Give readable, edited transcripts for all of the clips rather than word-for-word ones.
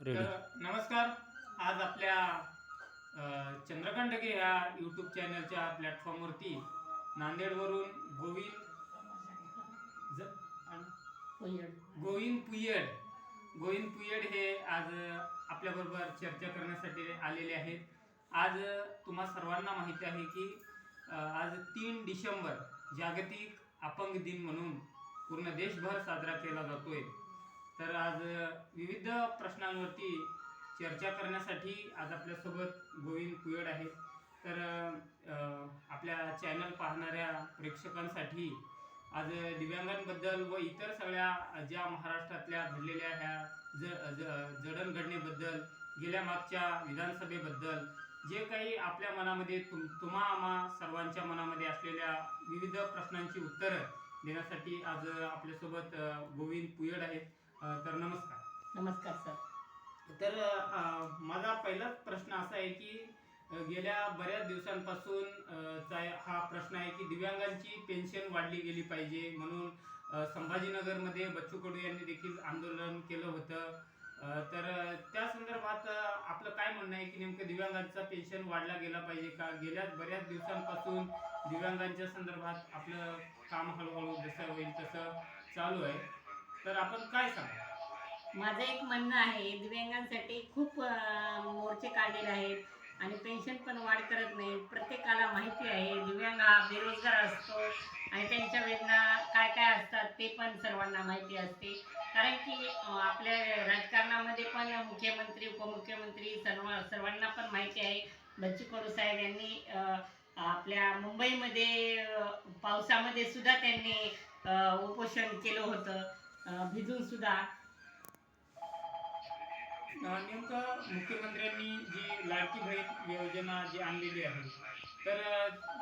Ready. तर नमस्कार. आज आपल्या चंद्रकांत ढगे या यूट्यूब चॅनलच्या प्लॅटफॉर्मवरती नांदेडवरून ज पुयड. गोविंद पुयड हे आज आपल्याबरोबर चर्चा करण्यासाठी आलेले आहेत. आज तुम्हा सर्वांना माहिती आहे की आज 3 डिसेंबर जागतिक अपंग दिन म्हणून पूर्ण देशभर साजरा केला जातोय. तर आज विविध प्रश्नांवरती चर्चा करण्यासाठी आज आपल्यासोबत गोविंद पुयड आहेत. तर आपल्या चॅनल पाहणाऱ्या प्रेक्षकांसाठी आज दिव्यांगांबद्दल व इतर सगळ्या ज्या महाराष्ट्रातल्या घडलेल्या ह्या जडणघडणीबद्दल, गेल्या मागच्या विधानसभेबद्दल जे काही आपल्या मनामध्ये तुम्हा आम्हा सर्वांच्या मनामध्ये असलेल्या विविध प्रश्नांची उत्तरं देण्यासाठी आज आपल्यासोबत गोविंद पुयड आहेत. तर नमस्कार. नमस्कार सर. तर माझा पहिलाच प्रश्न असा आहे की गेल्या बऱ्याच दिवसांपासून हा प्रश्न आहे की दिव्यांगांची पेन्शन वाढली गेली पाहिजे म्हणून संभाजीनगरमध्ये बच्चू कडू यांनी देखील आंदोलन केलं होतं. तर त्या संदर्भात आपलं काय म्हणणं आहे की नेमकं दिव्यांगांचा पेन्शन वाढला गेला पाहिजे का? गेल्या बऱ्याच दिवसांपासून दिव्यांगांच्या संदर्भात आपलं काम हळूहळू जसं होईल तसं चालू आहे. तर आपण काय सांगा? माझं एक म्हणणं आहे, दिव्यांगांसाठी खूप मोर्चे काढलेले आहेत आणि पेन्शन पण वाढ करत नाही. प्रत्येकाला माहिती आहे दिव्यांग हा बेरोजगार असतो आणि त्यांच्या वेदना काय काय असतात ते पण सर्वांना माहिती असते. कारण की आपल्या राजकारणामध्ये पण मुख्यमंत्री उपमुख्यमंत्री सर्वांना पण माहिती आहे. बच्चू कडू साहेब यांनी आपल्या मुंबईमध्ये पावसामध्ये सुद्धा त्यांनी उपोषण केलं होतं, भिजून सुद्धा. नेमकं मुख्यमंत्र्यांनी जी लाडकी बहीण योजना जी आणलेली आहे, तर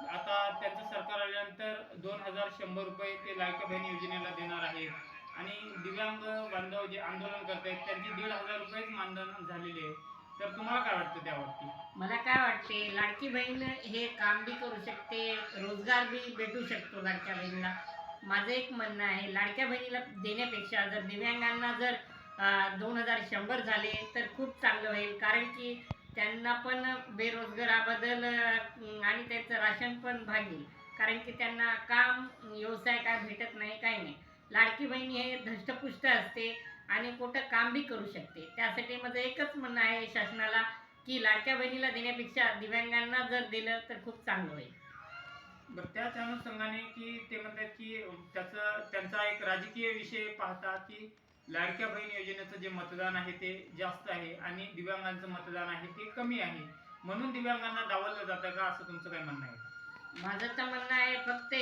आता त्यांचं सरकार आल्यानंतर 2100 रुपये ते लाडकी बहीण योजनेला देणार आहेत आणि दिव्यांग बांधव जे आंदोलन करत आहेत त्यांची 1500 रुपयेच मानधन झालेले आहे. तर तुम्हाला काय वाटतं त्यावरती? मला काय वाटते, लाडकी बहीण हे काम बी करू शकते, रोजगार बी भेटू शकतो लाडक्या बहिणीला. माझं एक म्हणणं आहे, लाडक्या बहिणीला देण्यापेक्षा जर दिव्यांगांना जर 2100 झाले तर खूप चांगलं होईल. कारण की त्यांना पण बेरोजगाराबद्दल आणि त्यांचं राशन पण भागेल. कारण की त्यांना काम व्यवसाय काय भेटत नाही, काही नाही. लाडकी बहीण हे धष्टपुष्ट असते आणि कुठं काम बी करू शकते. त्यासाठी माझं एकच म्हणणं आहे शासनाला की लाडक्या बहिणीला देण्यापेक्षा दिव्यांगांना जर दिलं तर खूप चांगलं होईल. बरं, त्याच अनुषंगाने की ते म्हणतात की त्यांचा एक राजकीय विषय पाहता की लाडक्या बहीण योजनेचं जे मतदान आहे ते जास्त आहे आणि दिव्यांगांचं मतदान आहे ते कमी आहे, म्हणून दिव्यांगांना डावललं जातं का, असं तुमचं काय म्हणणं आहे? माझं तर म्हणणं आहे, फक्त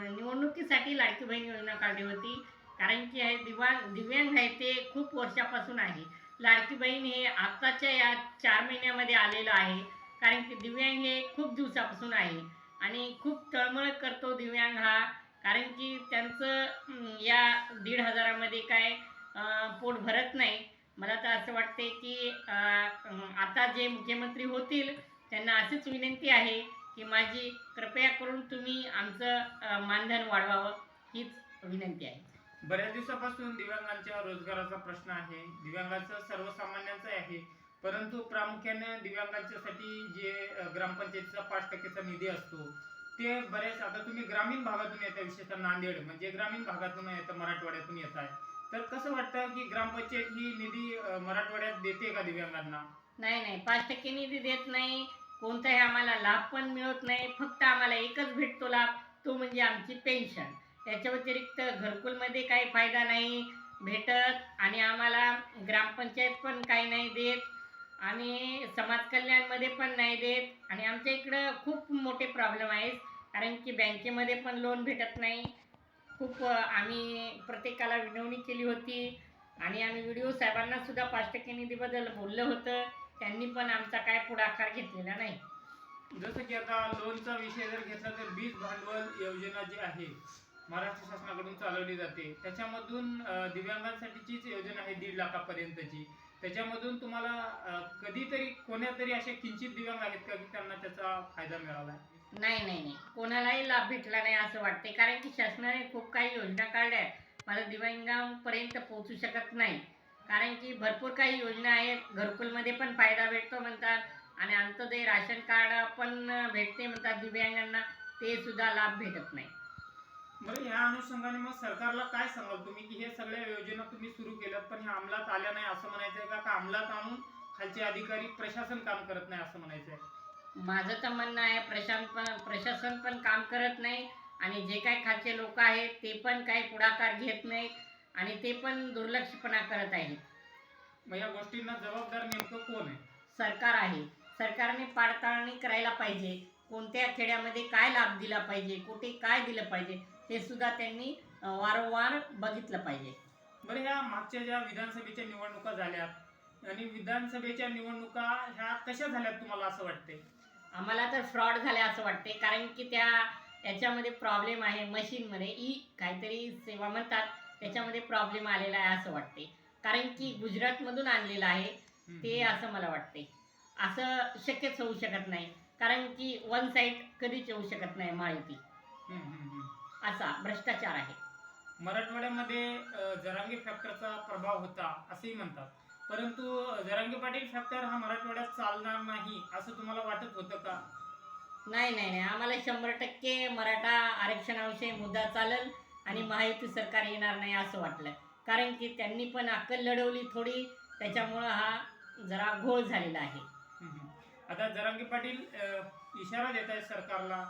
निवडणुकीसाठी लाडकी बहीण योजना काढली होती. कारण की हे दिव्यांग आहे ते खूप वर्षापासून आहे. लाडकी बहीण हे आत्ताच्या या 4 महिन्यामध्ये आलेलं आहे. कारण की दिव्यांग हे खूप दिवसापासून आहे आणि खूप तळमळ करतो दिव्यांग हा. कारण की त्यांचं या 1500मध्ये काय पोट भरत नाही. मला तर असं वाटते की आता जे मुख्यमंत्री होतील त्यांना अशीच विनंती आहे की माझी कृपया करून तुम्ही आमचं मानधन वाढवावं, हीच विनंती आहे. बऱ्याच दिवसापासून दिव्यांगांच्या रोजगाराचा प्रश्न आहे, दिव्यांगाचं सर्वसामान्यांचं आहे, परंतु प्रामुख्याने दिव्यांगांच्यासाठी जे ग्रामपंचायतीचा 5% निधी असतो ते बरेच, आता तुम्ही ग्रामीण भागातून येता, विशेषतः नांदेड म्हणजे ग्रामीण भागातून येतं, मराठवाड्यातून येत आहे. तर कसं वाटतं की ग्रामपंचायत ही निधी मराठवाड्यात देते का दिव्यांगांना? नाही, 5% निधी देत नाही. कोणताही आम्हाला लाभ पण मिळत नाही. फक्त आम्हाला एकच भेटतो लाभ, तो म्हणजे आमची पेन्शन. त्याच्या व्यतिरिक्त घरकुलमध्ये काही फायदा नाही भेटत आणि आम्हाला ग्रामपंचायत पण काही नाही देत आणि समाज कल्याणमध्ये पण नाही देत आणि आमच्या इकडं खूप मोठे प्रॉब्लेम आहेत. कारण की बँकेमध्ये पण लोन भेटत नाही. खूप आम्ही प्रत्येकाला विनवणी केली होती आणि आम्ही व्हिडिओ साहेबांना सुद्धा 5% निधीबद्दल बोललं होतं. त्यांनी पण आमचा काय पुढाकार घेतलेला नाही. जसं की आता लोनचा विषय जर घेतला तर बीज भांडवल योजना जी आहे महाराष्ट्र शासनाकडून चालवली जाते, त्याच्यामधून दिव्यांगांसाठीचीच योजना आहे 1.5 लाखापर्यंतची. त्याच्यामधून तुम्हाला कधीतरी कोणातरी असे किंचित दिव्यांग आहेत का की त्यांना त्याचा फायदा मिळाला? नाही, कोणालाही लाभ भेटला नाही असं वाटते. कारण की शासनाने खूप काही योजना काढल्या आहेत, मला दिव्यांगांपर्यंत पोहोचू शकत नाही. कारण की भरपूर काही योजना आहेत. घरकुलमध्ये पण फायदा भेटतो म्हणतात आणि अंत्योदय राशन कार्ड पण भेटते म्हणतात दिव्यांगांना, ते सुद्धा लाभ भेटत नाही. बरं, ह्या अनुषंगाने मग सरकारला काय सांगाल तुम्ही की हे सगळ्या योजना तुम्ही सुरू केल्यात पण ह्या अंमलात आल्या नाही असं म्हणायचं आहे का अंमलात आणून खालचे अधिकारी प्रशासन काम करत नाही असं म्हणायचं आहे? माझं तर म्हणणं आहे प्रशासन पण काम करत नाही आणि जे काही खालचे लोक आहेत ते पण काही पुढाकार घेत नाहीत आणि ते पण दुर्लक्षपणा करत आहेत. मग या गोष्टींना जबाबदार नेमकं कोण आहे? सरकार आहे. सरकारने पडताळणी करायला पाहिजे. कोणत्या खेड्यामध्ये काय लाभ दिला पाहिजे, कुठे काय दिलं पाहिजे, हे सुद्धा त्यांनी वारंवार बघितलं पाहिजे. बरं, ह्या मागच्या ज्या विधानसभेच्या निवडणुका झाल्यात आणि विधानसभेच्या निवडणुका ह्या कशा झाल्यात तुम्हाला असं वाटते? आम्हाला तर फ्रॉड झाले असं वाटते, कारण की याच्यामध्ये प्रॉब्लेम आहे. मशीनमध्ये काहीतरी सेवा म्हणतात, त्याच्यामध्ये प्रॉब्लेम आलेला आहे असं वाटते. कारण की गुजरातमधून आणलेलं आहे ते, असं मला वाटते. असं शक्यच होऊ शकत नाही, कारण की वन साईड कधीच येऊ शकत नाही महायुती. असा भ्रष्टाचार आहे. मराठवाड्यामध्ये जरांगे फॅक्टरचा प्रभाव होता असेही म्हणतात, परंतु जरांगे पाटील फॅक्टर हा मराठवाड्यात चालणार नाही असं तुम्हाला वाटत होतं का? नाही नाही नाही, आम्हाला 100% मराठा आरक्षणाविषयी मुद्दा चालेल आणि महायुती सरकार येणार नाही असं वाटलं, कारण की त्यांनी पण अक्कल लढवली थोडी, त्याच्यामुळं हा जरा घोळ झालेला आहे. आता जरांगे पाटील इशारा देत आहेत सरकारला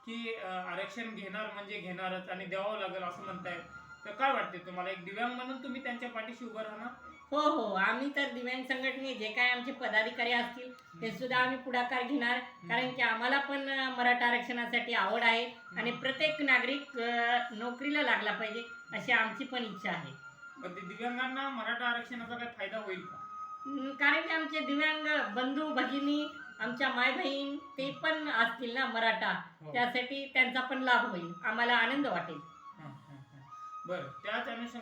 की आरक्षण घेणार म्हणजे घेणारच आणि द्यावं लागेल असं म्हणतायत, तर काय वाटते तुम्हाला? एक दिव्यांग म्हणून तुम्ही त्यांच्या पाठीशी उभं राहणार? हो हो, आम्ही तर दिव्यांग संघटने जे काय आमचे पदाधिकारी असतील ते सुद्धा आम्ही पुढाकार घेणार, कारण की आम्हाला पण मराठा आरक्षणासाठी आवड आहे आणि प्रत्येक नागरिक नोकरीला लागला पाहिजे अशी आमची पण इच्छा आहे. पण ते दिव्यांगांना मराठा आरक्षणाचा काही फायदा होईल का? कारण की आमचे दिव्यांग बंधू भगिनी, आमच्या माय बहीण ते पण असतील ना मराठा, त्यासाठी त्यांचा पण लाभ होईल, आम्हाला आनंद वाटेल. बरं, त्याच अनुषंगाने